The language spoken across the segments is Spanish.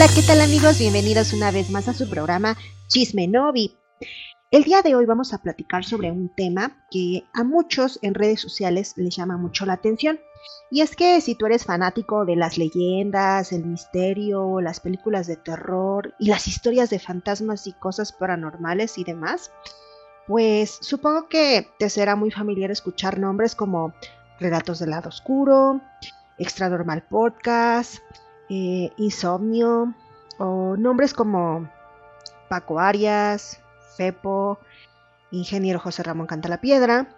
Hola, ¿qué tal amigos? Bienvenidos una vez más a su programa Chisme Novi. El día de hoy vamos a platicar sobre un tema que a muchos en redes sociales les llama mucho la atención. Y es que si tú eres fanático de las leyendas, el misterio, las películas de terror y las historias de fantasmas y cosas paranormales y demás, pues supongo que te será muy familiar escuchar nombres como Relatos del Lado Oscuro, Extra Normal Podcast, Insomnio, o nombres como Paco Arias, Fepo, Ingeniero José Ramón Cantalapiedra,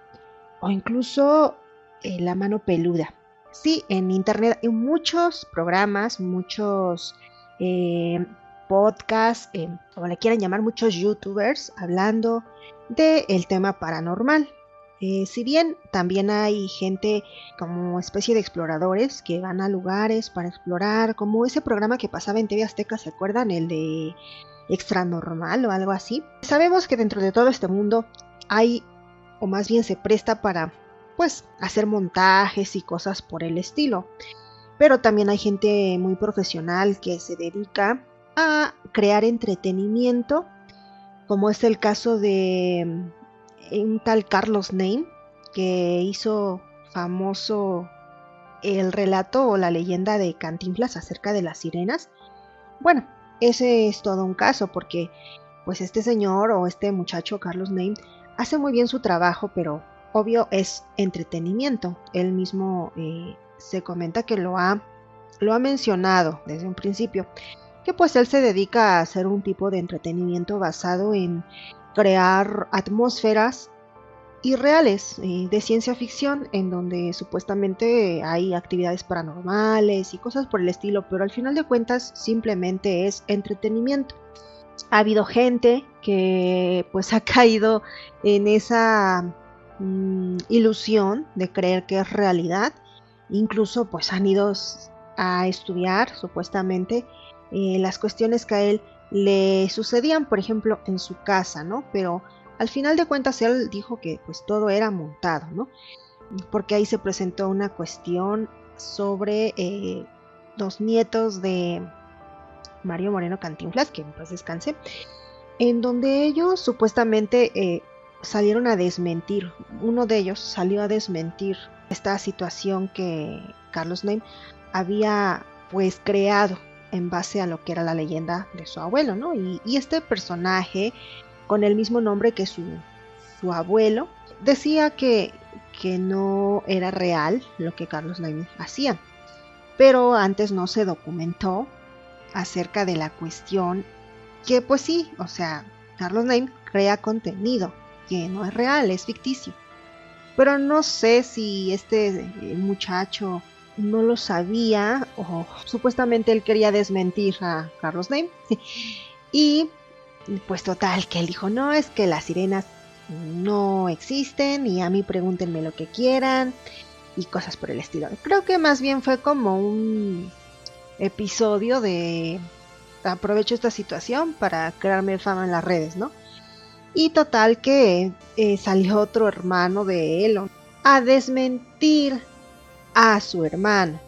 o incluso La Mano Peluda. Sí, en internet hay muchos programas, muchos podcasts, como le quieran llamar, muchos youtubers hablando del tema paranormal. Si bien también hay gente como especie de exploradores que van a lugares para explorar, como ese programa que pasaba en TV Azteca, ¿se acuerdan? El de Extra Normal o algo así. Sabemos que dentro de todo este mundo hay, o más bien se presta para, pues, hacer montajes y cosas por el estilo. Pero también hay gente muy profesional que se dedica a crear entretenimiento, como es el caso de un tal Carlos Name, que hizo famoso el relato o la leyenda de Cantinflas acerca de las sirenas. Bueno, ese es todo un caso porque pues este señor o este muchacho Carlos Name hace muy bien su trabajo, pero obvio es entretenimiento. Él mismo se comenta que lo ha mencionado desde un principio, que pues él se dedica a hacer un tipo de entretenimiento basado en crear atmósferas irreales de ciencia ficción en donde supuestamente hay actividades paranormales y cosas por el estilo, pero al final de cuentas simplemente es entretenimiento. Ha habido gente que pues ha caído en esa ilusión de creer que es realidad, incluso pues han ido a estudiar supuestamente las cuestiones que a él le sucedían, por ejemplo, en su casa, ¿no? Pero al final de cuentas él dijo que pues todo era montado, ¿no? Porque ahí se presentó una cuestión sobre los nietos de Mario Moreno Cantinflas, que en paz descanse, en donde ellos supuestamente salieron a desmentir, uno de ellos salió a desmentir esta situación que Carlos Name había pues creado en base a lo que era la leyenda de su abuelo, ¿no? Y este personaje con el mismo nombre que su abuelo decía que no era real lo que Carlos Name hacía, pero antes no se documentó acerca de la cuestión que pues sí, o sea, Carlos Name crea contenido que no es real, es ficticio. Pero no sé si este muchacho no lo sabía o supuestamente él quería desmentir a Carlos Name. Y pues total, que él dijo, no, es que las sirenas no existen y a mí pregúntenme lo que quieran y cosas por el estilo. Creo que más bien fue como un episodio de aprovecho esta situación para crearme fama en las redes, ¿no? Y total que salió otro hermano de él a desmentir a su hermano,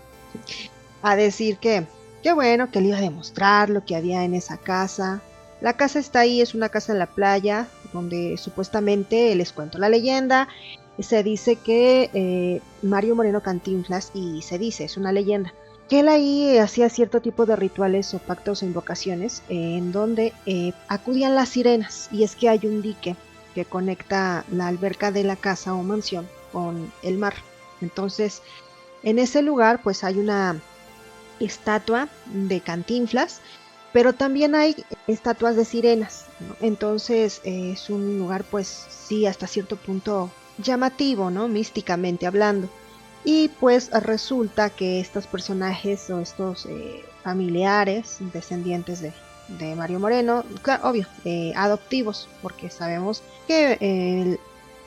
a decir que bueno, que le iba a demostrar lo que había en esa casa. La casa está ahí, es una casa en la playa, donde supuestamente, les cuento la leyenda, se dice que Mario Moreno Cantinflas, y se dice, es una leyenda, que él ahí hacía cierto tipo de rituales o pactos o invocaciones en donde acudían las sirenas, y es que hay un dique que conecta la alberca de la casa o mansión con el mar. Entonces, en ese lugar pues hay una estatua de Cantinflas, pero también hay estatuas de sirenas, ¿no? Entonces es un lugar pues sí hasta cierto punto llamativo, ¿no? Místicamente hablando. Y pues resulta que estos personajes o estos familiares, descendientes de Mario Moreno, claro, obvio, adoptivos, porque sabemos que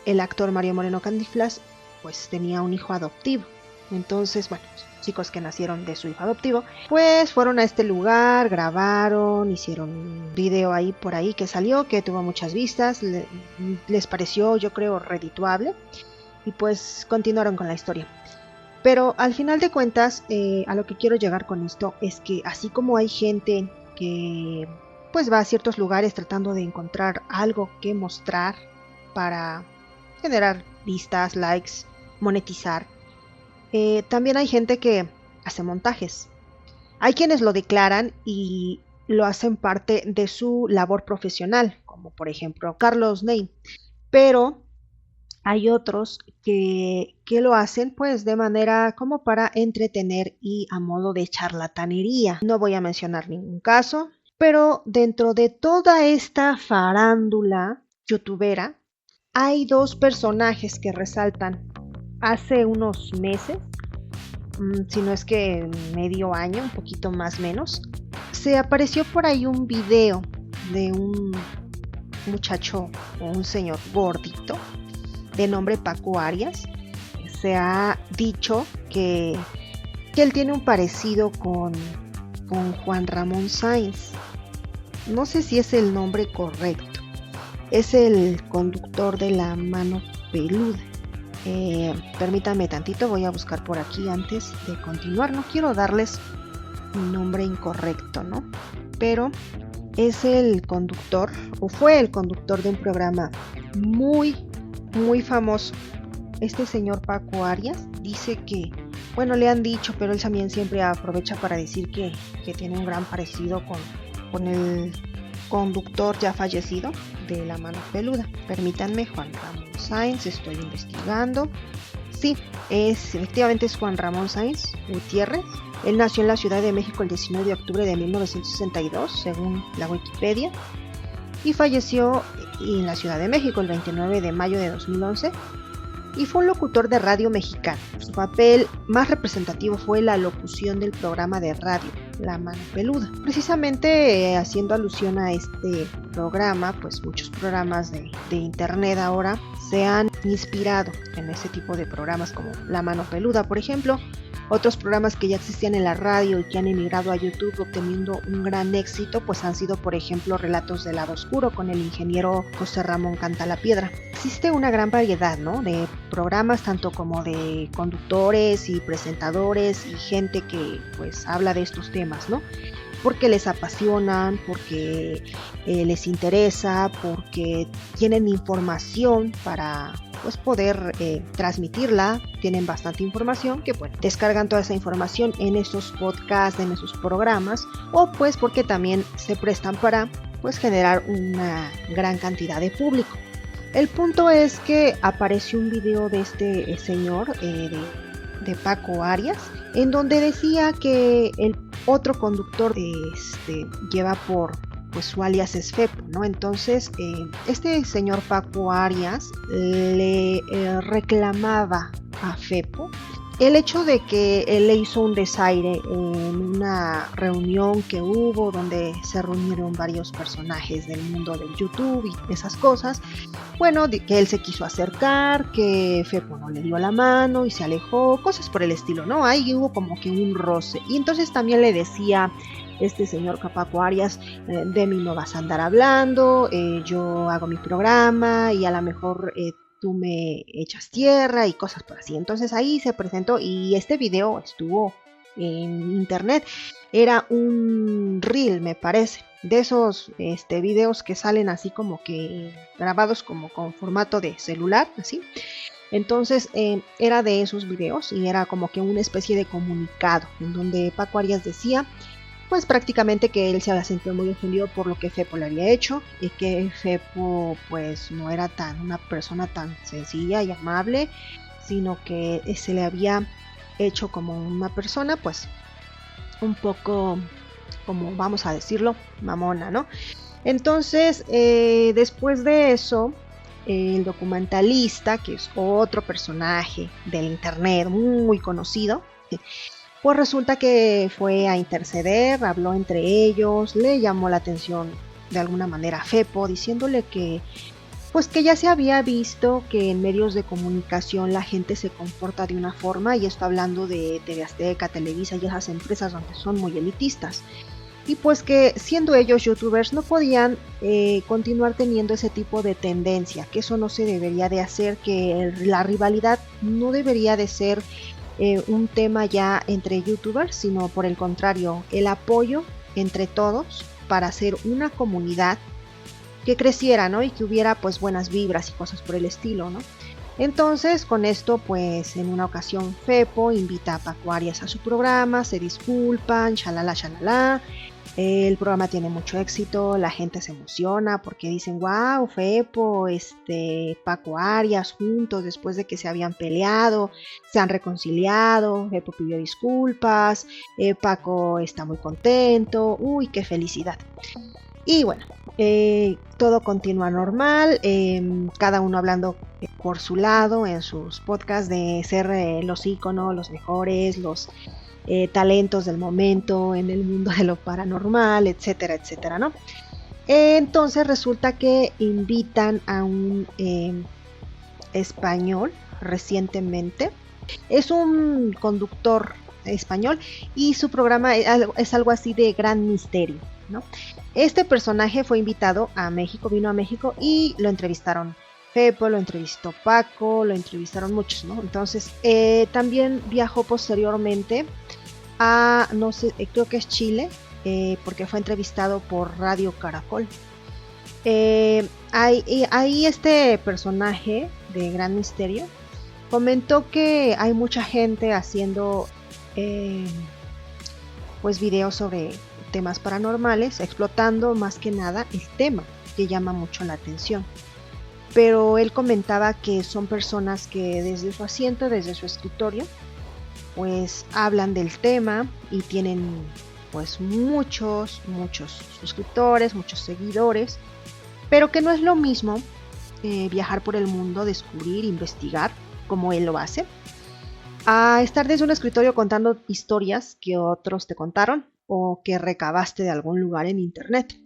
el actor Mario Moreno Cantinflas pues tenía un hijo adoptivo. Entonces, bueno, chicos que nacieron de su hijo adoptivo, pues fueron a este lugar, grabaron, hicieron un video ahí por ahí que salió, que tuvo muchas vistas, les pareció, yo creo, redituable, y pues continuaron con la historia. Pero al final de cuentas, a lo que quiero llegar con esto es que así como hay gente que pues va a ciertos lugares tratando de encontrar algo que mostrar para generar vistas, likes, monetizar, también hay gente que hace montajes. Hay quienes lo declaran y lo hacen parte de su labor profesional, como por ejemplo Carlos Ney, pero hay otros que lo hacen pues de manera como para entretener y a modo de charlatanería. No voy a mencionar ningún caso, pero dentro de toda esta farándula youtubera hay dos personajes que resaltan. Hace unos meses, si no es que medio año, un poquito más menos, se apareció por ahí un video de un muchacho o un señor gordito de nombre Paco Arias. Se ha dicho que él tiene un parecido con Juan Ramón Sáenz. No sé si es el nombre correcto. Es el conductor de La Mano Peluda. Permítanme tantito, voy a buscar por aquí antes de continuar. No quiero darles un nombre incorrecto, ¿no? Pero es el conductor, o fue el conductor de un programa muy famoso. Este señor Paco Arias dice que, bueno, le han dicho, pero él también siempre aprovecha para decir que tiene un gran parecido con el conductor ya fallecido de La Mano Peluda. Permítanme, Juan Ramón Sáenz, estoy investigando. Sí, efectivamente es Juan Ramón Sáenz Gutiérrez. Él nació en la Ciudad de México el 19 de octubre de 1962, según la Wikipedia, y falleció en la Ciudad de México el 29 de mayo de 2011, y fue un locutor de radio mexicano. Su papel más representativo fue la locución del programa de radio La Mano Peluda. Precisamente haciendo alusión a este programa, pues muchos programas de internet ahora se han inspirado en ese tipo de programas como La Mano Peluda, por ejemplo. Otros programas que ya existían en la radio y que han emigrado a YouTube obteniendo un gran éxito, pues han sido, por ejemplo, Relatos del Lado Oscuro con el ingeniero José Ramón Cantalapiedra. Existe una gran variedad, ¿no?, de programas, tanto como de conductores y presentadores y gente que pues habla de estos temas, ¿no?, porque les apasionan, porque les interesa, porque tienen información para pues poder transmitirla. Tienen bastante información que pues descargan toda esa información en esos podcasts, en esos programas, o pues porque también se prestan para pues generar una gran cantidad de público. El punto es que apareció un video de este señor de Paco Arias, en donde decía que el otro conductor lleva por pues su alias es Fepo, ¿no? Entonces este señor Paco Arias le reclamaba a Fepo el hecho de que él le hizo un desaire en una reunión que hubo donde se reunieron varios personajes del mundo del YouTube y esas cosas. Bueno, que él se quiso acercar, que Fepo no le dio la mano y se alejó, cosas por el estilo, ¿no? Ahí hubo como que un roce. Y entonces también le decía este señor Paco Arias, de mí no vas a andar hablando, yo hago mi programa y a lo mejor tú me echas tierra y cosas por así. Entonces ahí se presentó y este video estuvo en internet. Era un reel, me parece, de esos videos que salen así como que grabados como con formato de celular, así. Entonces era de esos videos y era como que una especie de comunicado en donde Paco Arias decía pues prácticamente que él se había sentido muy ofendido por lo que Fepo le había hecho y que Fepo pues no era una persona tan sencilla y amable, sino que se le había hecho como una persona pues un poco, como vamos a decirlo, mamona, ¿no? Entonces después de eso el documentalista, que es otro personaje del internet muy conocido, pues resulta que fue a interceder, habló entre ellos, le llamó la atención de alguna manera a Fepo, diciéndole que pues que ya se había visto que en medios de comunicación la gente se comporta de una forma, y esto hablando de TV Azteca, Televisa y esas empresas donde son muy elitistas, y pues que siendo ellos youtubers no podían continuar teniendo ese tipo de tendencia, que eso no se debería de hacer, que la rivalidad no debería de ser un tema ya entre youtubers, sino por el contrario, el apoyo entre todos para hacer una comunidad que creciera, ¿no? Y que hubiera pues buenas vibras y cosas por el estilo, ¿no? Entonces, con esto, pues en una ocasión Fepo invita a Paco Arias a su programa, se disculpan, shalala, shalala. El programa tiene mucho éxito, la gente se emociona porque dicen, wow, Fepo, Paco Arias juntos después de que se habían peleado, se han reconciliado, Fepo pidió disculpas, Paco está muy contento, uy, qué felicidad. Y bueno, todo continúa normal, cada uno hablando por su lado en sus podcasts de ser los íconos, los mejores, los talentos del momento en el mundo de lo paranormal, etcétera, etcétera, ¿no? Entonces resulta que invitan a un español recientemente. Es un conductor español y su programa es algo así de gran misterio, ¿no? Este personaje fue invitado a México, vino a México y lo entrevistaron Fepo, lo entrevistó Paco, lo entrevistaron muchos, ¿no? Entonces también viajó posteriormente a, no sé, creo que es Chile, porque fue entrevistado por Radio Caracol. Ahí este personaje de Gran Misterio comentó que hay mucha gente haciendo pues videos sobre temas paranormales, explotando más que nada el tema que llama mucho la atención. Pero él comentaba que son personas que desde su asiento, desde su escritorio, pues hablan del tema y tienen pues muchos suscriptores, muchos seguidores, pero que no es lo mismo viajar por el mundo, descubrir, investigar, como él lo hace, a estar desde un escritorio contando historias que otros te contaron o que recabaste de algún lugar en internet.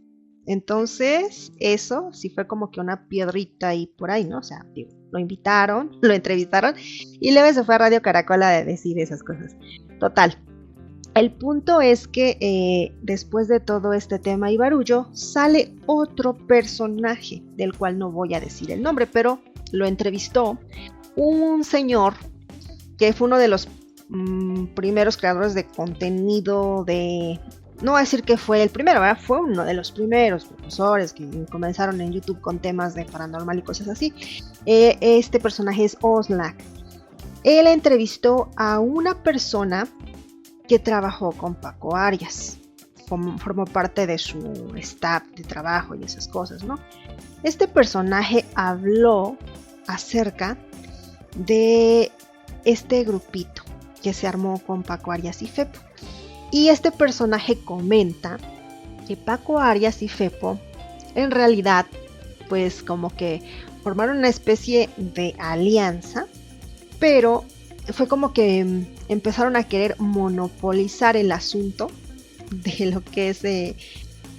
Entonces, eso sí fue como que una piedrita ahí por ahí, ¿no? O sea, digo, lo invitaron, lo entrevistaron y luego se fue a Radio Caracol a decir esas cosas. Total. El punto es que después de todo este tema y barullo, sale otro personaje, del cual no voy a decir el nombre, pero lo entrevistó un señor que fue uno de los primeros creadores de contenido de... No voy a decir que fue el primero, ¿verdad? Fue uno de los primeros profesores que comenzaron en YouTube con temas de paranormal y cosas así. Este personaje es Oxlack. Él entrevistó a una persona que trabajó con Paco Arias, formó parte de su staff de trabajo y esas cosas, ¿no? Este personaje habló acerca de este grupito que se armó con Paco Arias y Fepo. Y este personaje comenta que Paco Arias y Fepo en realidad pues como que formaron una especie de alianza, pero fue como que empezaron a querer monopolizar el asunto de lo que es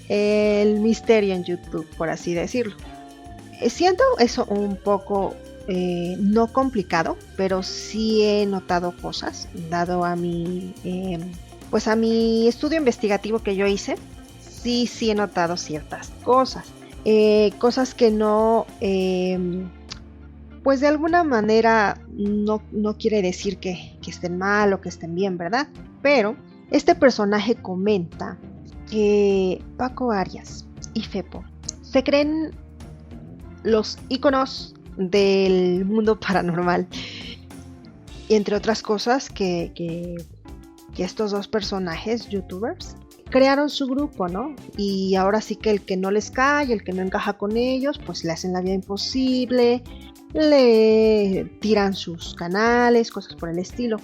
el misterio en YouTube, por así decirlo. Siento eso un poco no complicado, pero sí he notado cosas, dado a mi pues a mi estudio investigativo que yo hice, sí he notado ciertas cosas, cosas que no, pues de alguna manera no quiere decir que estén mal o que estén bien, ¿verdad? Pero este personaje comenta que Paco Arias y Fepo se creen los íconos del mundo paranormal, y entre otras cosas que estos dos personajes youtubers crearon su grupo, ¿no? Y ahora sí que el que no les cae, el que no encaja con ellos, pues le hacen la vida imposible, le tiran sus canales, cosas por el estilo.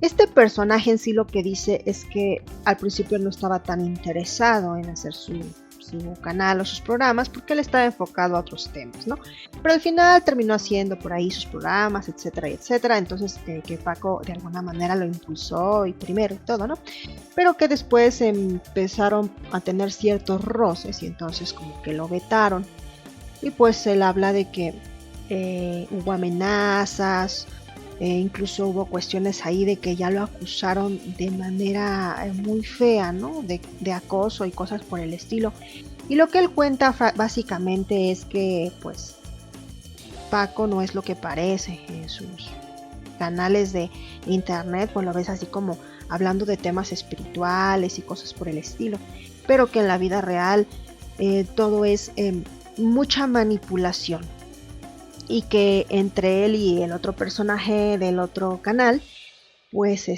Este personaje en sí lo que dice es que al principio no estaba tan interesado en hacer su canal o sus programas porque él estaba enfocado a otros temas, ¿no? Pero al final terminó haciendo por ahí sus programas, etcétera, etcétera. Entonces que Paco de alguna manera lo impulsó y primero y todo, ¿no? Pero que después empezaron a tener ciertos roces y entonces como que lo vetaron. Y pues él habla de que hubo amenazas, incluso hubo cuestiones ahí de que ya lo acusaron de manera muy fea, ¿no? De acoso y cosas por el estilo. Y lo que él cuenta básicamente es que pues Paco no es lo que parece en canales de internet, pues lo ves así como hablando de temas espirituales y cosas por el estilo, pero que en la vida real todo es mucha manipulación, y que entre él y el otro personaje del otro canal, pues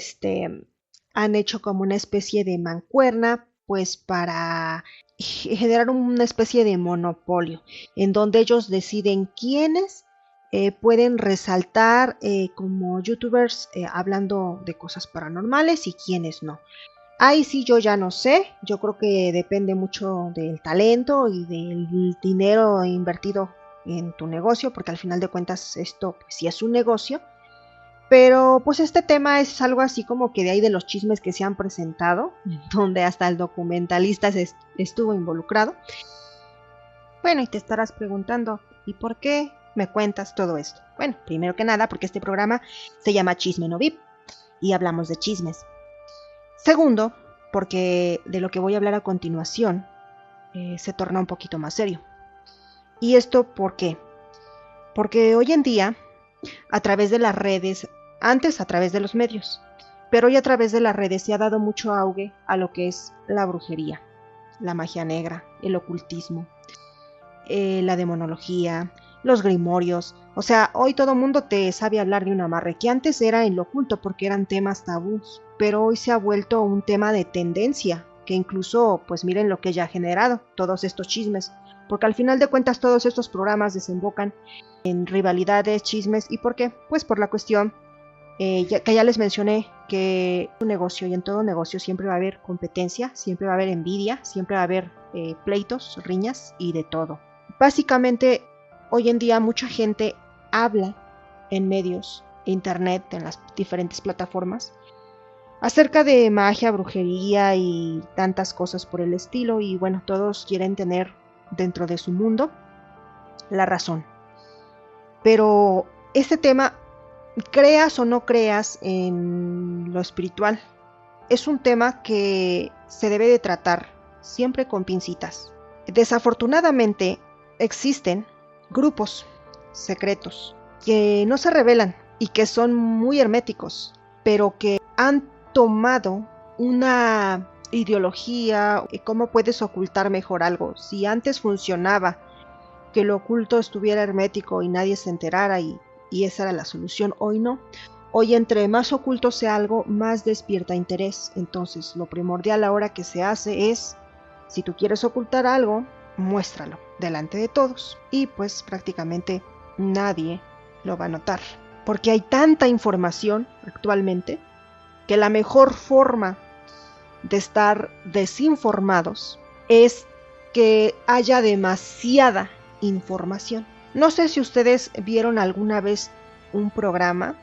han hecho como una especie de mancuerna, pues para generar una especie de monopolio, en donde ellos deciden quiénes pueden resaltar como youtubers hablando de cosas paranormales y quiénes no. Ahí sí yo ya no sé, yo creo que depende mucho del talento y del dinero invertido en tu negocio, porque al final de cuentas esto pues, sí es un negocio. Pero pues este tema es algo así como que de ahí de los chismes que se han presentado, donde hasta el documentalista estuvo involucrado. Bueno, y te estarás preguntando, ¿y por qué me cuentas todo esto? Bueno, primero que nada, porque este programa se llama Chisme No VIP y hablamos de chismes. Segundo, porque de lo que voy a hablar a continuación se torna un poquito más serio. ¿Y esto por qué? Porque hoy en día, a través de las redes, antes a través de los medios, pero hoy a través de las redes se ha dado mucho auge a lo que es la brujería, la magia negra, el ocultismo, la demonología, los grimorios. O sea, hoy todo mundo te sabe hablar de un amarre, que antes era en lo oculto porque eran temas tabús, pero hoy se ha vuelto un tema de tendencia, que incluso, pues miren lo que ya ha generado, todos estos chismes, porque al final de cuentas todos estos programas desembocan en rivalidades, chismes. ¿Y por qué? Pues por la cuestión que ya les mencioné, que un negocio, y en todo negocio siempre va a haber competencia, siempre va a haber envidia, siempre va a haber pleitos, riñas y de todo. Básicamente, hoy en día mucha gente habla en medios, internet, en las diferentes plataformas, acerca de magia, brujería y tantas cosas por el estilo, y bueno, todos quieren tener dentro de su mundo la razón. Pero este tema, creas o no creas en lo espiritual, es un tema que se debe de tratar siempre con pincitas. Desafortunadamente existen grupos secretos que no se revelan y que son muy herméticos, pero que han tomado una ideología, cómo puedes ocultar mejor algo. Si antes funcionaba que lo oculto estuviera hermético y nadie se enterara y esa era la solución, hoy no. Hoy entre más oculto sea algo, más despierta interés. Entonces lo primordial ahora que se hace es, si tú quieres ocultar algo, muéstralo delante de todos y pues prácticamente nadie lo va a notar, porque hay tanta información actualmente que la mejor forma de estar desinformados es que haya demasiada información. No sé si ustedes vieron alguna vez un programa,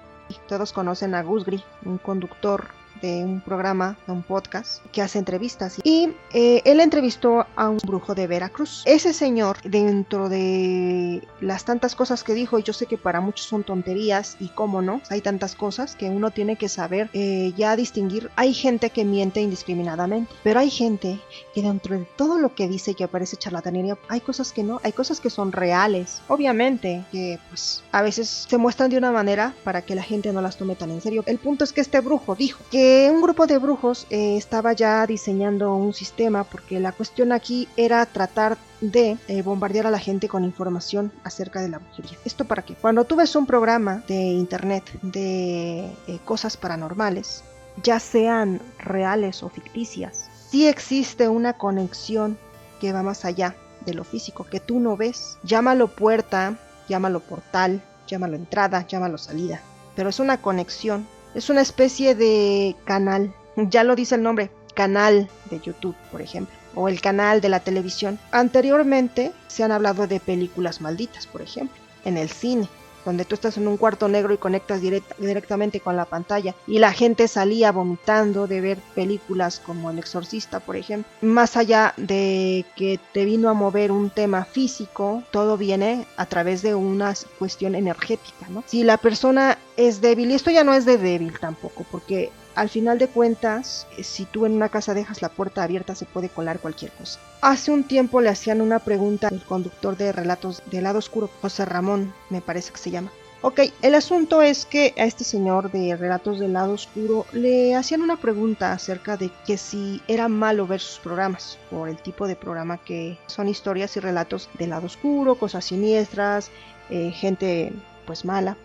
todos conocen a Gus Gris, un conductor de un programa, de un podcast, que hace entrevistas. Y él entrevistó a un brujo de Veracruz. Ese señor, dentro de las tantas cosas que dijo, y yo sé que para muchos son tonterías, y cómo no, hay tantas cosas que uno tiene que saber ya distinguir. Hay gente que miente indiscriminadamente, pero hay gente que dentro de todo lo que dice que parece charlatanería, hay cosas que no, hay cosas que son reales. Obviamente que pues a veces se muestran de una manera para que la gente no las tome tan en serio. El punto es que este brujo dijo que un grupo de brujos estaba ya diseñando un sistema, porque la cuestión aquí era tratar de bombardear a la gente con información acerca de la brujería. ¿Esto para qué? Cuando tú ves un programa de internet de cosas paranormales, ya sean reales o ficticias, sí existe una conexión que va más allá de lo físico, que tú no ves. Llámalo puerta, llámalo portal, llámalo entrada, llámalo salida, pero es una conexión. Es una especie de canal, ya lo dice el nombre, canal de YouTube, por ejemplo, o el canal de la televisión. Anteriormente se han hablado de películas malditas, por ejemplo, en el cine, donde tú estás en un cuarto negro y conectas directamente con la pantalla, y la gente salía vomitando de ver películas como El Exorcista, por ejemplo. Más allá de que te vino a mover un tema físico, todo viene a través de una cuestión energética, ¿no? Si la persona es débil, y esto ya no es de débil tampoco, porque al final de cuentas, si tú en una casa dejas la puerta abierta, se puede colar cualquier cosa. Hace un tiempo le hacían una pregunta al conductor de relatos del lado oscuro, José Ramón, me parece que se llama, Ok, el asunto es que a este señor de Relatos del Lado Oscuro le hacían una pregunta acerca de que si era malo ver sus programas, por el tipo de programa que son historias y relatos del lado oscuro, cosas siniestras, gente pues mala.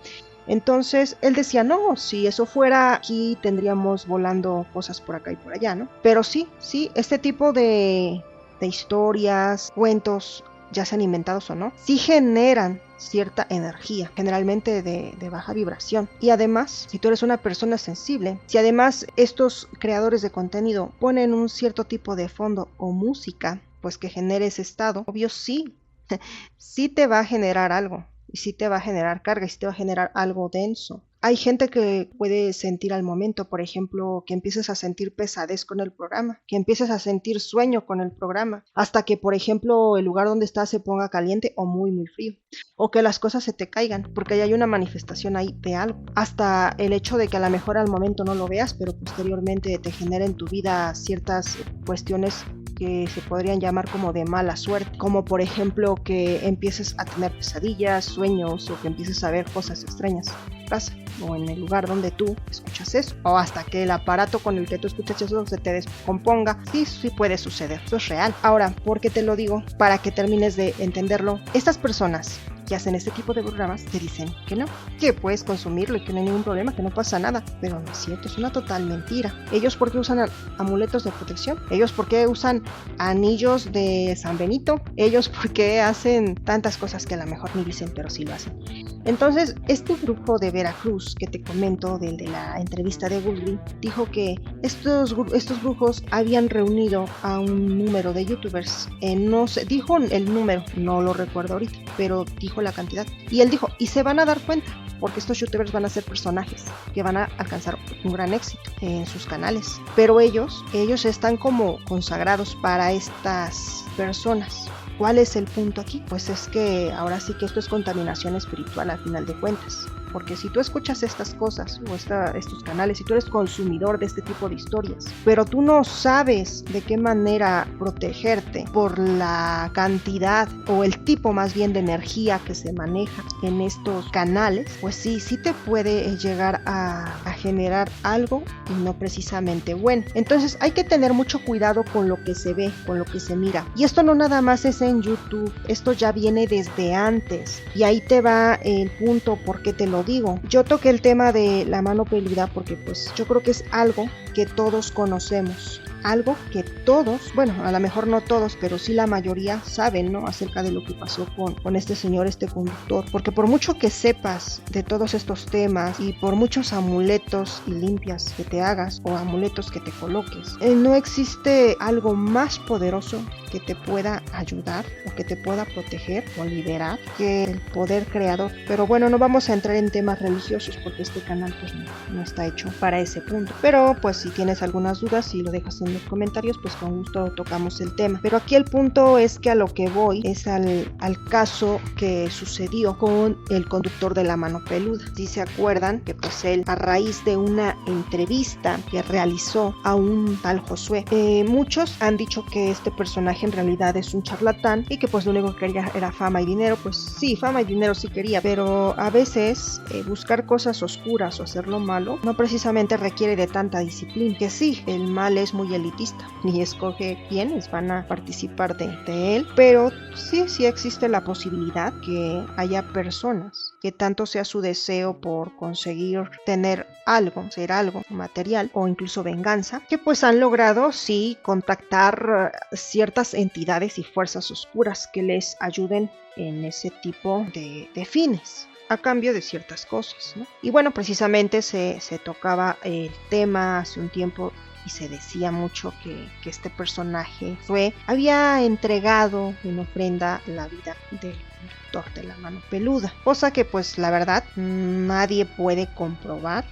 Entonces él decía, no, si eso fuera, aquí tendríamos volando cosas por acá y por allá, ¿no? Pero sí, este tipo de historias, cuentos, ya sean inventados o no, sí generan cierta energía, generalmente de baja vibración. Y además, si tú eres una persona sensible, si además estos creadores de contenido ponen un cierto tipo de fondo o música, pues que genere ese estado, obvio sí, sí te va a generar algo. Y sí te va a generar carga y sí te va a generar algo denso. Hay gente que puede sentir al momento, por ejemplo, que empieces a sentir pesadez con el programa, que empieces a sentir sueño con el programa, hasta que, por ejemplo, el lugar donde estás se ponga caliente o muy, muy frío, o que las cosas se te caigan, porque hay una manifestación ahí de algo. Hasta el hecho de que a lo mejor al momento no lo veas, pero posteriormente te genera en tu vida ciertas cuestiones que se podrían llamar como de mala suerte, como por ejemplo que empieces a tener pesadillas, sueños o que empieces a ver cosas extrañas en tu casa o en el lugar donde tú escuchas eso, o hasta que el aparato con el que tú escuchas eso se te descomponga. Sí puede suceder, eso es real. Ahora, ¿por qué te lo digo? Para que termines de entenderlo. Estas personas que hacen este tipo de programas te dicen que no, que puedes consumirlo y que no hay ningún problema, que no pasa nada, pero no es cierto, es una total mentira. Ellos ¿por qué usan amuletos de protección? Ellos ¿por qué usan anillos de San Benito? Ellos ¿por qué hacen tantas cosas que a lo mejor ni dicen, pero sí lo hacen? Entonces, este grupo de Veracruz que te comento, del de la entrevista de Google, dijo que estos brujos habían reunido a un número de youtubers, no sé, dijo el número, no lo recuerdo ahorita, pero dijo la cantidad. Y él dijo, y se van a dar cuenta, porque estos youtubers van a ser personajes que van a alcanzar un gran éxito en sus canales. Pero ellos están como consagrados para estas personas. ¿Cuál es el punto aquí? Pues es que ahora sí que esto es contaminación espiritual al final de cuentas. Porque si tú escuchas estas cosas o estos canales, si tú eres consumidor de este tipo de historias, pero tú no sabes de qué manera protegerte por la cantidad o el tipo más bien de energía que se maneja en estos canales, pues sí te puede llegar a generar algo y no precisamente bueno. Entonces hay que tener mucho cuidado con lo que se ve, con lo que se mira. Y esto no nada más es en YouTube, esto ya viene desde antes. Y ahí te va el punto por qué te lo digo. Yo toqué el tema de la mano peluda porque pues yo creo que es algo que todos conocemos. Algo que todos, bueno, a lo mejor no todos, pero sí la mayoría saben, ¿no? Acerca de lo que pasó con este señor, este conductor. Porque por mucho que sepas de todos estos temas y por muchos amuletos y limpias que te hagas o amuletos que te coloques, no existe algo más poderoso que te pueda ayudar o que te pueda proteger o liberar que el poder creador. Pero bueno, no vamos a entrar en temas religiosos porque este canal pues no está hecho para ese punto. Pero pues si tienes algunas dudas, si lo dejas en los comentarios, pues con gusto tocamos el tema. Pero aquí el punto es que a lo que voy es al caso que sucedió con el conductor de la mano peluda. Si se acuerdan que pues él, a raíz de una entrevista que realizó a un tal Josué, muchos han dicho que este personaje en realidad es un charlatán y que pues lo único que quería era fama y dinero. Pues sí, fama y dinero sí quería, pero a veces buscar cosas oscuras o hacerlo malo no precisamente requiere de tanta disciplina. Que sí, el mal es muy elitista y escoge quiénes van a participar de él, pero sí existe la posibilidad que haya personas que tanto sea su deseo por conseguir tener algo, ser algo material o incluso venganza, que pues han logrado sí contactar ciertas entidades y fuerzas oscuras que les ayuden en ese tipo de fines a cambio de ciertas cosas, ¿no? Y bueno, precisamente se tocaba el tema hace un tiempo y se decía mucho que este personaje había entregado en ofrenda la vida del conductor de la mano peluda, cosa que pues la verdad nadie puede comprobar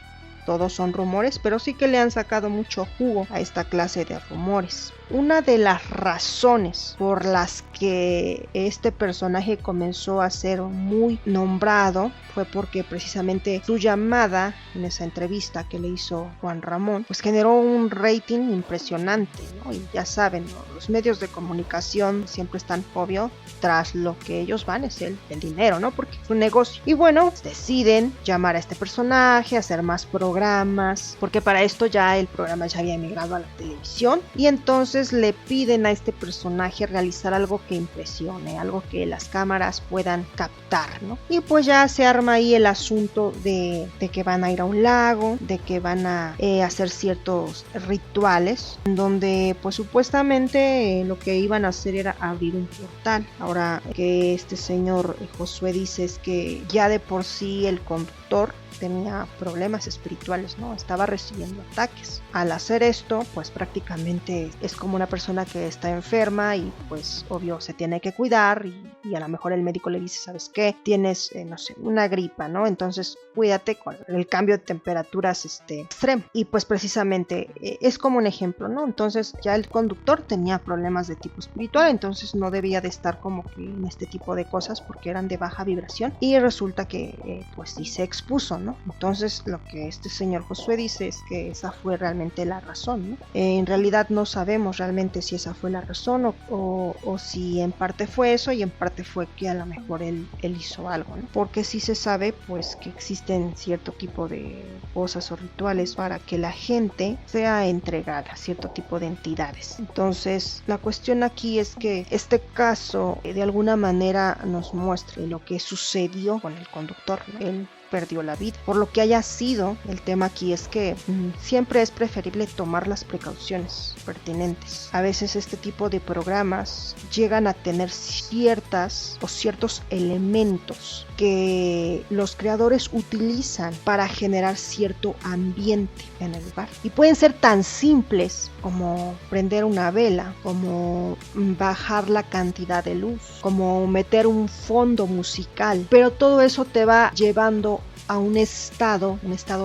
todos son rumores, pero sí que le han sacado mucho jugo a esta clase de rumores. Una de las razones por las que este personaje comenzó a ser muy nombrado fue porque precisamente su llamada en esa entrevista que le hizo Juan Ramón pues generó un rating impresionante, ¿no? Y ya saben, ¿no? Los medios de comunicación siempre están, obvio, tras lo que ellos van es el dinero, ¿no? Porque es un negocio. Y bueno, deciden llamar a este personaje, hacer más programas, porque para esto ya el programa ya había emigrado a la televisión, y entonces le piden a este personaje realizar algo que impresione, algo que las cámaras puedan captar, ¿no? Y pues ya se arma ahí el asunto de que van a ir a un lago, de que van a hacer ciertos rituales, donde pues supuestamente lo que iban a hacer era abrir un portal. Ahora que este señor Josué dice es que ya de por sí el conductor tenía problemas espirituales, ¿no? Estaba recibiendo ataques. Al hacer esto, pues prácticamente es como una persona que está enferma y pues obvio se tiene que cuidar y a lo mejor el médico le dice, ¿sabes qué? Tienes, no sé, una gripa, ¿no? Entonces cuídate con el cambio de temperaturas extremo. Y pues precisamente es como un ejemplo, ¿no? Entonces ya el conductor tenía problemas de tipo espiritual, entonces no debía de estar como que en este tipo de cosas porque eran de baja vibración, y resulta que pues sí se expuso, ¿no? Entonces lo que este señor Josué dice es que esa fue realmente la razón, ¿no? En realidad no sabemos realmente si esa fue la razón o si en parte fue eso y en parte fue que a lo mejor él hizo algo, ¿no? Porque sí se sabe pues que existen cierto tipo de cosas o rituales para que la gente sea entregada a cierto tipo de entidades. Entonces la cuestión aquí es que este caso de alguna manera nos muestra lo que sucedió con el conductor, ¿no? Él perdió la vida. Por lo que haya sido, el tema aquí es que siempre es preferible tomar las precauciones pertinentes. A veces este tipo de programas llegan a tener ciertas o ciertos elementos que los creadores utilizan para generar cierto ambiente en el lugar. Y pueden ser tan simples como prender una vela, como bajar la cantidad de luz, como meter un fondo musical, pero todo eso te va llevando a un estado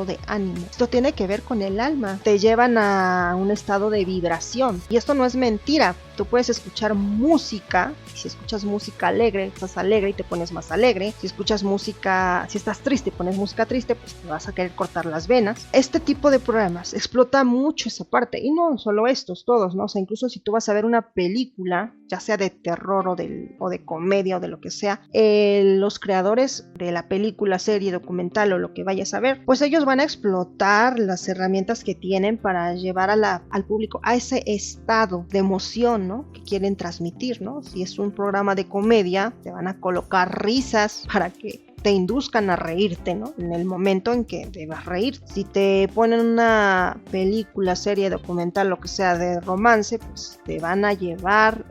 de ánimo. Esto tiene que ver con el alma, te llevan a un estado de vibración, y esto no es mentira. Tú puedes escuchar música, y si escuchas música alegre, estás alegre y te pones más alegre. Si escuchas música, si estás triste y pones música triste, pues te vas a querer cortar las venas. Este tipo de programas explota mucho esa parte, y no solo estos, todos, ¿no? O sea, incluso si tú vas a ver una película, ya sea de terror o de comedia o de lo que sea, los creadores de la película, serie, documental o lo que vayas a ver, pues ellos van a explotar las herramientas que tienen para llevar al público a ese estado de emoción, ¿no? Que quieren transmitir, ¿no? Si es un programa de comedia, te van a colocar risas para que te induzcan a reírte, ¿no? En el momento en que debas reír. Si te ponen una película, serie, documental, lo que sea de romance, pues te van a llevar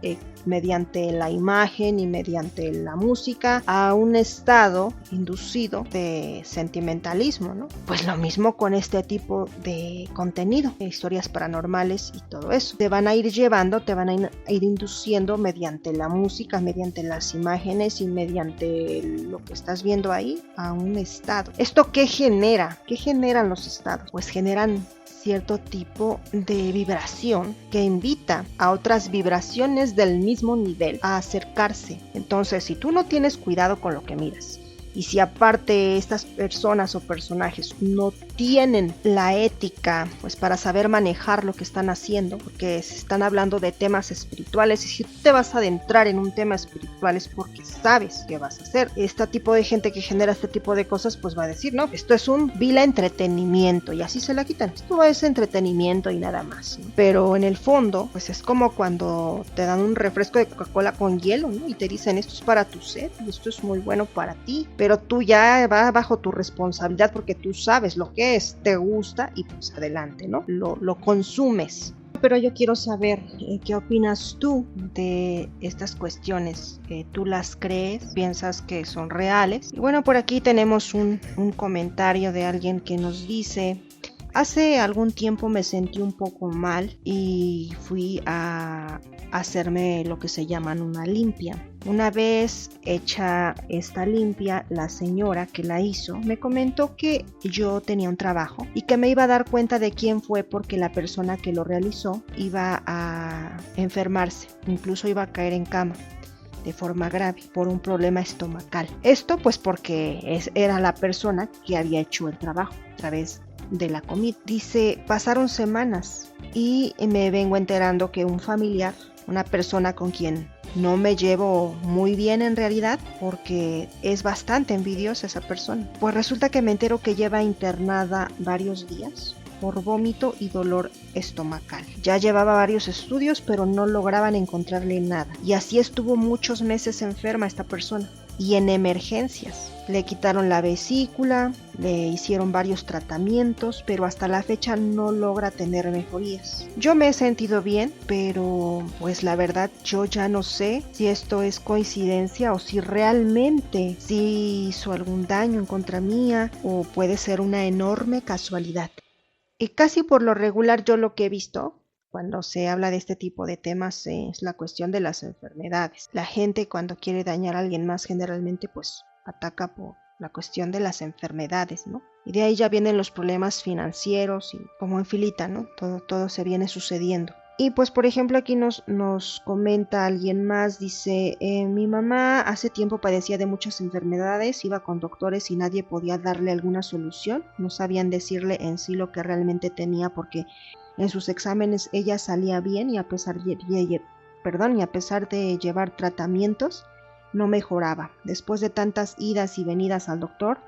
mediante la imagen y mediante la música a un estado inducido de sentimentalismo, ¿no? Pues lo mismo con este tipo de contenido, de historias paranormales y todo eso. Te van a ir llevando, te van a ir induciendo mediante la música, mediante las imágenes y mediante lo que estás viendo ahí a un estado. ¿Esto qué genera? ¿Qué generan los estados? Pues generan cierto tipo de vibración que invita a otras vibraciones del mismo nivel a acercarse. Entonces, si tú no tienes cuidado con lo que miras, y si aparte estas personas o personajes no tienen la ética pues para saber manejar lo que están haciendo, porque se están hablando de temas espirituales, y si tú te vas a adentrar en un tema espiritual es porque sabes qué vas a hacer. Este tipo de gente que genera este tipo de cosas pues va a decir, no, esto es un vil entretenimiento, y así se la quitan. Esto es entretenimiento y nada más, ¿no? Pero en el fondo pues es como cuando te dan un refresco de Coca-Cola con hielo, ¿no? Y te dicen, esto es para tu sed y esto es muy bueno para ti, pero tú ya vas bajo tu responsabilidad porque tú sabes lo que es, te gusta y pues adelante, ¿no? Lo consumes. Pero yo quiero saber qué opinas tú de estas cuestiones. ¿Tú las crees? ¿Piensas que son reales? Y bueno, por aquí tenemos un comentario de alguien que nos dice: hace algún tiempo me sentí un poco mal y fui a hacerme lo que se llaman una limpia. Una vez hecha esta limpia, la señora que la hizo me comentó que yo tenía un trabajo y que me iba a dar cuenta de quién fue porque la persona que lo realizó iba a enfermarse, incluso iba a caer en cama de forma grave por un problema estomacal. Esto pues porque era la persona que había hecho el trabajo a través de la comida. Dice, pasaron semanas y me vengo enterando que un familiar, una persona con quien no me llevo muy bien en realidad, porque es bastante envidiosa esa persona, pues resulta que me entero que lleva internada varios días por vómito y dolor estomacal. Ya llevaba varios estudios, pero no lograban encontrarle nada. Y así estuvo muchos meses enferma esta persona. Y en emergencias. Le quitaron la vesícula, le hicieron varios tratamientos, pero hasta la fecha no logra tener mejorías. Yo me he sentido bien, pero pues la verdad yo ya no sé si esto es coincidencia o si realmente sí hizo algún daño en contra mía o puede ser una enorme casualidad. Y casi por lo regular yo lo que he visto cuando se habla de este tipo de temas es la cuestión de las enfermedades. La gente cuando quiere dañar a alguien más generalmente pues ataca por la cuestión de las enfermedades, ¿no? Y de ahí ya vienen los problemas financieros y como en filita, ¿no? Todo se viene sucediendo. Y pues por ejemplo aquí nos comenta alguien más, dice, mi mamá hace tiempo padecía de muchas enfermedades, iba con doctores y nadie podía darle alguna solución, no sabían decirle en sí lo que realmente tenía porque en sus exámenes ella salía bien y a pesar de llevar tratamientos no mejoraba. Después de tantas idas y venidas al doctor,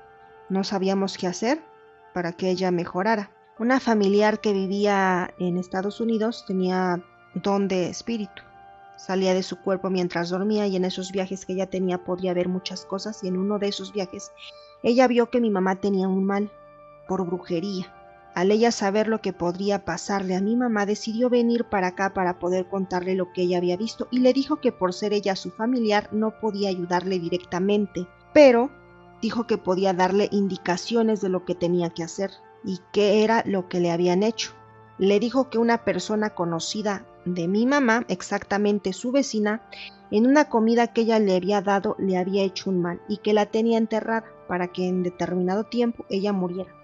no sabíamos qué hacer para que ella mejorara. Una familiar que vivía en Estados Unidos tenía don de espíritu. Salía de su cuerpo mientras dormía y en esos viajes que ella tenía podía ver muchas cosas y en uno de esos viajes ella vio que mi mamá tenía un mal por brujería. Al ella saber lo que podría pasarle a mi mamá, decidió venir para acá para poder contarle lo que ella había visto y le dijo que por ser ella su familiar no podía ayudarle directamente, pero dijo que podía darle indicaciones de lo que tenía que hacer y qué era lo que le habían hecho. Le dijo que una persona conocida de mi mamá, exactamente su vecina, en una comida que ella le había dado le había hecho un mal y que la tenía enterrada para que en determinado tiempo ella muriera.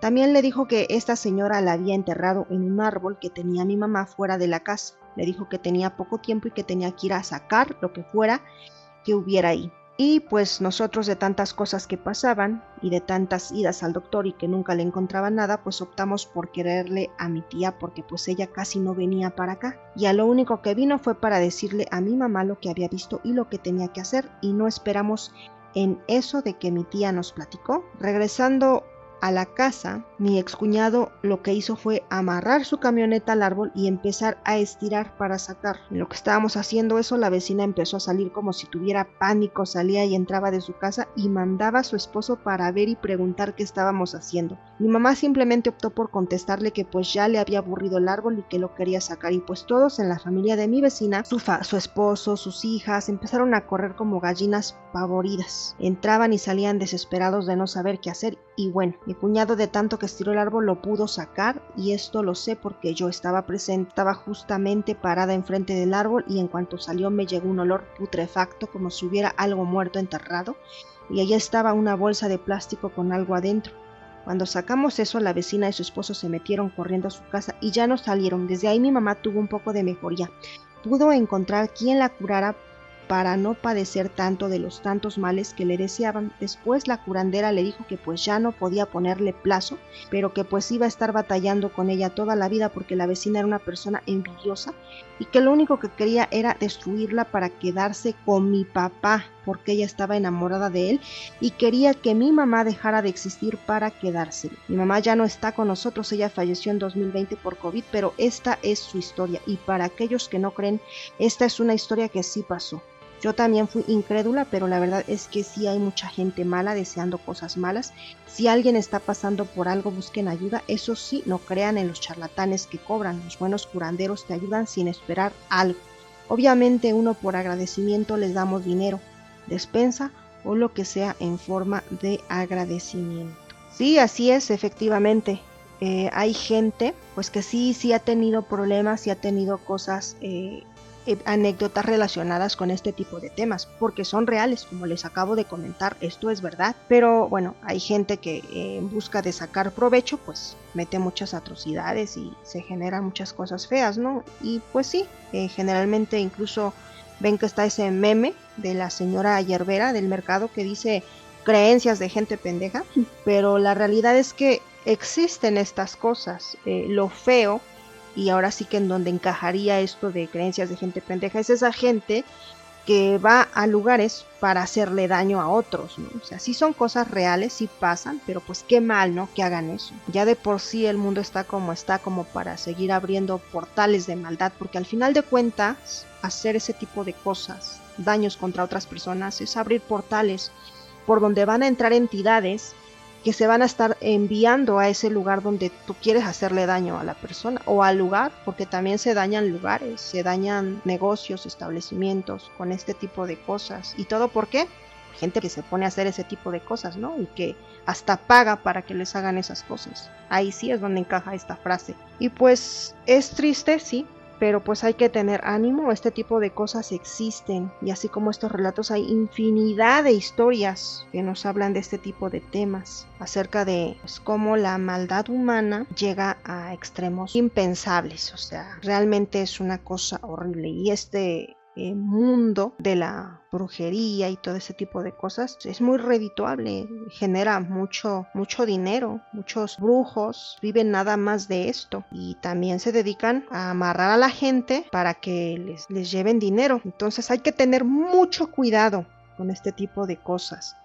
También le dijo que esta señora la había enterrado en un árbol que tenía mi mamá fuera de la casa. Le dijo que tenía poco tiempo y que tenía que ir a sacar lo que fuera que hubiera ahí. Y pues nosotros de tantas cosas que pasaban y de tantas idas al doctor y que nunca le encontraba nada, pues optamos por quererle a mi tía porque pues ella casi no venía para acá. Y a lo único que vino fue para decirle a mi mamá lo que había visto y lo que tenía que hacer y no esperamos en eso de que mi tía nos platicó. Regresando a la casa, mi excuñado lo que hizo fue amarrar su camioneta al árbol y empezar a estirar para sacar. En lo que estábamos haciendo eso, la vecina empezó a salir como si tuviera pánico, salía y entraba de su casa y mandaba a su esposo para ver y preguntar qué estábamos haciendo. Mi mamá simplemente optó por contestarle que pues ya le había aburrido el árbol y que lo quería sacar y pues todos en la familia de mi vecina, su esposo, sus hijas, empezaron a correr como gallinas pavoridas. Entraban y salían desesperados de no saber qué hacer y bueno, mi cuñado de tanto que estiró el árbol lo pudo sacar y esto lo sé porque yo estaba presente, estaba justamente parada enfrente del árbol y en cuanto salió me llegó un olor putrefacto como si hubiera algo muerto enterrado y allí estaba una bolsa de plástico con algo adentro. Cuando sacamos eso, la vecina y su esposo se metieron corriendo a su casa y ya no salieron. Desde ahí mi mamá tuvo un poco de mejoría. Pudo encontrar quien la curara para no padecer tanto de los tantos males que le deseaban. Después la curandera le dijo que pues ya no podía ponerle plazo, pero que pues iba a estar batallando con ella toda la vida porque la vecina era una persona envidiosa y que lo único que quería era destruirla para quedarse con mi papá porque ella estaba enamorada de él y quería que mi mamá dejara de existir para quedarse. Mi mamá ya no está con nosotros, ella falleció en 2020 por COVID, pero esta es su historia y para aquellos que no creen, esta es una historia que sí pasó. Yo también fui incrédula, pero la verdad es que sí hay mucha gente mala deseando cosas malas. Si alguien está pasando por algo, busquen ayuda. Eso sí, no crean en los charlatanes que cobran. Los buenos curanderos te ayudan sin esperar algo. Obviamente uno por agradecimiento les damos dinero, despensa o lo que sea en forma de agradecimiento. Sí, así es, efectivamente. Hay gente pues que sí ha tenido problemas, sí ha tenido cosas anécdotas relacionadas con este tipo de temas, porque son reales, como les acabo de comentar, esto es verdad. Pero bueno, hay gente que en busca de sacar provecho, pues mete muchas atrocidades y se generan muchas cosas feas, ¿no? Y pues sí, generalmente incluso ven que está ese meme de la señora hierbera del mercado que dice creencias de gente pendeja, pero la realidad es que existen estas cosas. Lo feo, y ahora sí que en donde encajaría esto de creencias de gente pendeja, es esa gente que va a lugares para hacerle daño a otros, ¿no? O sea, sí son cosas reales, sí pasan, pero pues qué mal, ¿no? Que hagan eso. Ya de por sí el mundo está como para seguir abriendo portales de maldad, porque al final de cuentas, hacer ese tipo de cosas, daños contra otras personas, es abrir portales por donde van a entrar entidades que se van a estar enviando a ese lugar donde tú quieres hacerle daño a la persona o al lugar, porque también se dañan lugares, se dañan negocios, establecimientos con este tipo de cosas. ¿Y todo por qué? Gente que se pone a hacer ese tipo de cosas, ¿no? Y que hasta paga para que les hagan esas cosas. Ahí sí es donde encaja esta frase. Y pues es triste, sí, pero pues hay que tener ánimo, este tipo de cosas existen, y así como estos relatos hay infinidad de historias que nos hablan de este tipo de temas, acerca de pues, cómo la maldad humana llega a extremos impensables. O sea, realmente es una cosa horrible, y este mundo de la brujería y todo ese tipo de cosas es muy redituable, genera mucho dinero. Muchos brujos viven nada más de esto y también se dedican a amarrar a la gente para que les lleven dinero. Entonces hay que tener mucho cuidado con este tipo de cosas.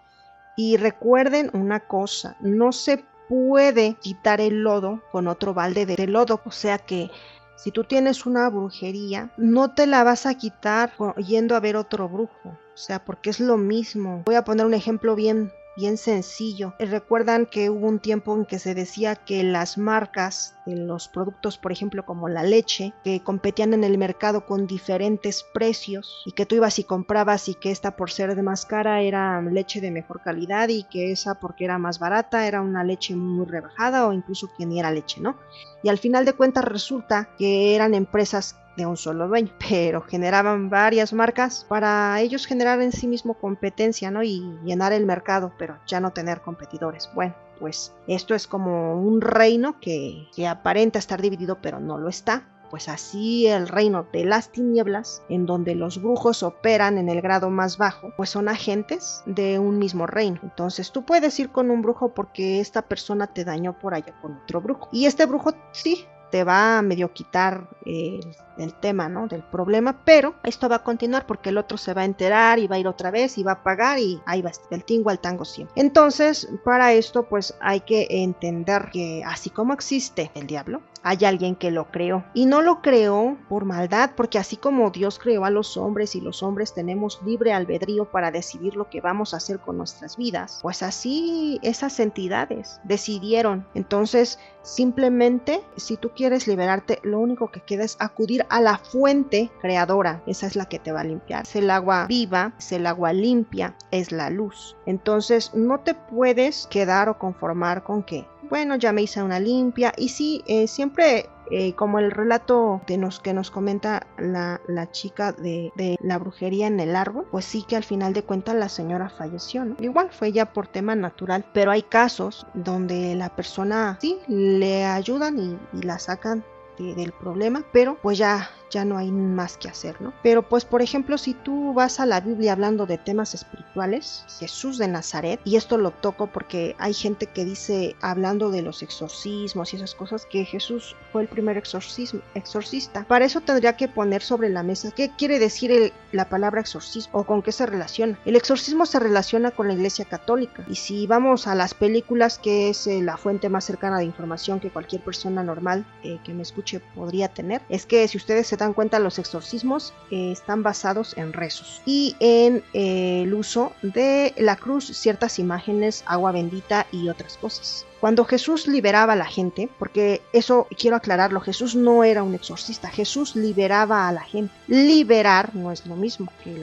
Y recuerden una cosa, no se puede quitar el lodo con otro balde de lodo. O sea que si tú tienes una brujería, no te la vas a quitar yendo a ver otro brujo. O sea, porque es lo mismo. Voy a poner un ejemplo bien sencillo. Recuerdan que hubo un tiempo en que se decía que las marcas de los productos, por ejemplo como la leche, que competían en el mercado con diferentes precios, y que tú ibas y comprabas, y que esta por ser de más cara era leche de mejor calidad, y que esa porque era más barata era una leche muy rebajada, o incluso que ni era leche, ¿no? Y al final de cuentas resulta que eran empresas de un solo dueño, pero generaban varias marcas para ellos generar en sí mismo competencia, ¿no? Y llenar el mercado, pero ya no tener competidores. Bueno, pues esto es como un reino que aparenta estar dividido, pero no lo está. Pues así el reino de las tinieblas, en donde los brujos operan en el grado más bajo, pues son agentes de un mismo reino. Entonces tú puedes ir con un brujo porque esta persona te dañó por allá con otro brujo, y este brujo sí te va a medio quitar el tema, ¿no? Del problema, pero esto va a continuar porque el otro se va a enterar y va a ir otra vez y va a pagar, y ahí va el tingo al tango siempre. Entonces, para esto pues hay que entender que así como existe el diablo, hay alguien que lo creó, y no lo creó por maldad, porque así como Dios creó a los hombres y los hombres tenemos libre albedrío para decidir lo que vamos a hacer con nuestras vidas, pues así esas entidades decidieron. Entonces, simplemente si tú quieres liberarte, lo único que queda es acudir a la fuente creadora. Esa es la que te va a limpiar. Es el agua viva, es el agua limpia, es la luz. Entonces no te puedes quedar o conformar con que, bueno, ya me hice una limpia. Y sí, siempre como el relato que nos comenta la chica de la brujería en el árbol, pues sí que al final de cuentas la señora falleció, ¿no? Igual fue ya por tema natural, pero hay casos donde la persona sí le ayudan y la sacan del problema, pero pues ya no hay más que hacer, ¿no? Pero pues por ejemplo, si tú vas a la Biblia hablando de temas espirituales, Jesús de Nazaret, y esto lo toco porque hay gente que dice, hablando de los exorcismos y esas cosas, que Jesús fue el primer exorcista. Para eso tendría que poner sobre la mesa qué quiere decir la palabra exorcismo, o con qué se relaciona. El exorcismo se relaciona con la Iglesia Católica, y si vamos a las películas, que es la fuente más cercana de información que cualquier persona normal que me escuche podría tener, es que si ustedes se dan cuenta, los exorcismos están basados en rezos y en el uso de la cruz, ciertas imágenes, agua bendita y otras cosas. Cuando Jesús liberaba a la gente, porque eso quiero aclararlo, Jesús no era un exorcista, Jesús liberaba a la gente. Liberar no es lo mismo que el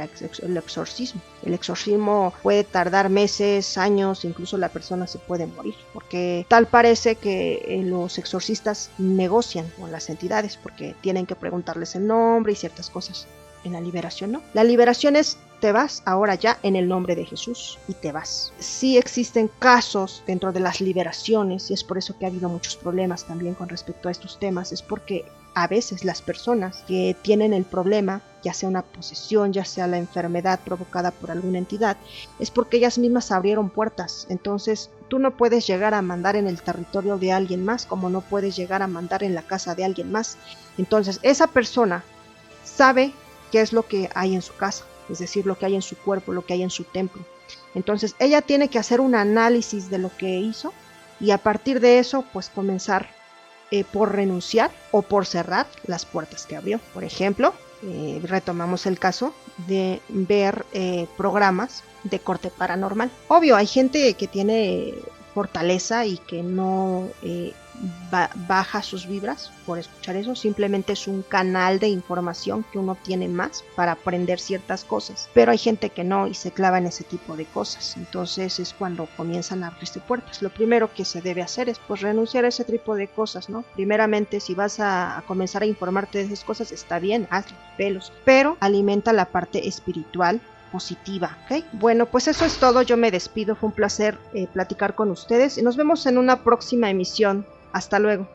exorcismo. El exorcismo puede tardar meses, años, incluso la persona se puede morir, porque tal parece que los exorcistas negocian con las entidades, porque tienen que preguntarles el nombre y ciertas cosas. En la liberación no. La liberación es te vas ahora ya en el nombre de Jesús y te vas. Sí existen casos dentro de las liberaciones y es por eso que ha habido muchos problemas también con respecto a estos temas. Es porque a veces las personas que tienen el problema, ya sea una posesión, ya sea la enfermedad provocada por alguna entidad, es porque ellas mismas abrieron puertas. Entonces tú no puedes llegar a mandar en el territorio de alguien más como no puedes llegar a mandar en la casa de alguien más. Entonces esa persona sabe qué es lo que hay en su casa, es decir, lo que hay en su cuerpo, lo que hay en su templo. Entonces ella tiene que hacer un análisis de lo que hizo y a partir de eso pues comenzar por renunciar o por cerrar las puertas que abrió. Por ejemplo, retomamos el caso de ver programas de corte paranormal. Obvio, hay gente que tiene fortaleza y que no baja sus vibras por escuchar eso, simplemente es un canal de información que uno tiene más para aprender ciertas cosas, pero hay gente que no y se clava en ese tipo de cosas. Entonces es cuando comienzan a abrirse puertas. Lo primero que se debe hacer es pues renunciar a ese tipo de cosas, ¿no? Primeramente, si vas a comenzar a informarte de esas cosas, está bien, hazlo, velos, pero alimenta la parte espiritual positiva, ¿ok? Bueno, pues eso es todo, yo me despido, fue un placer platicar con ustedes y nos vemos en una próxima emisión. Hasta luego.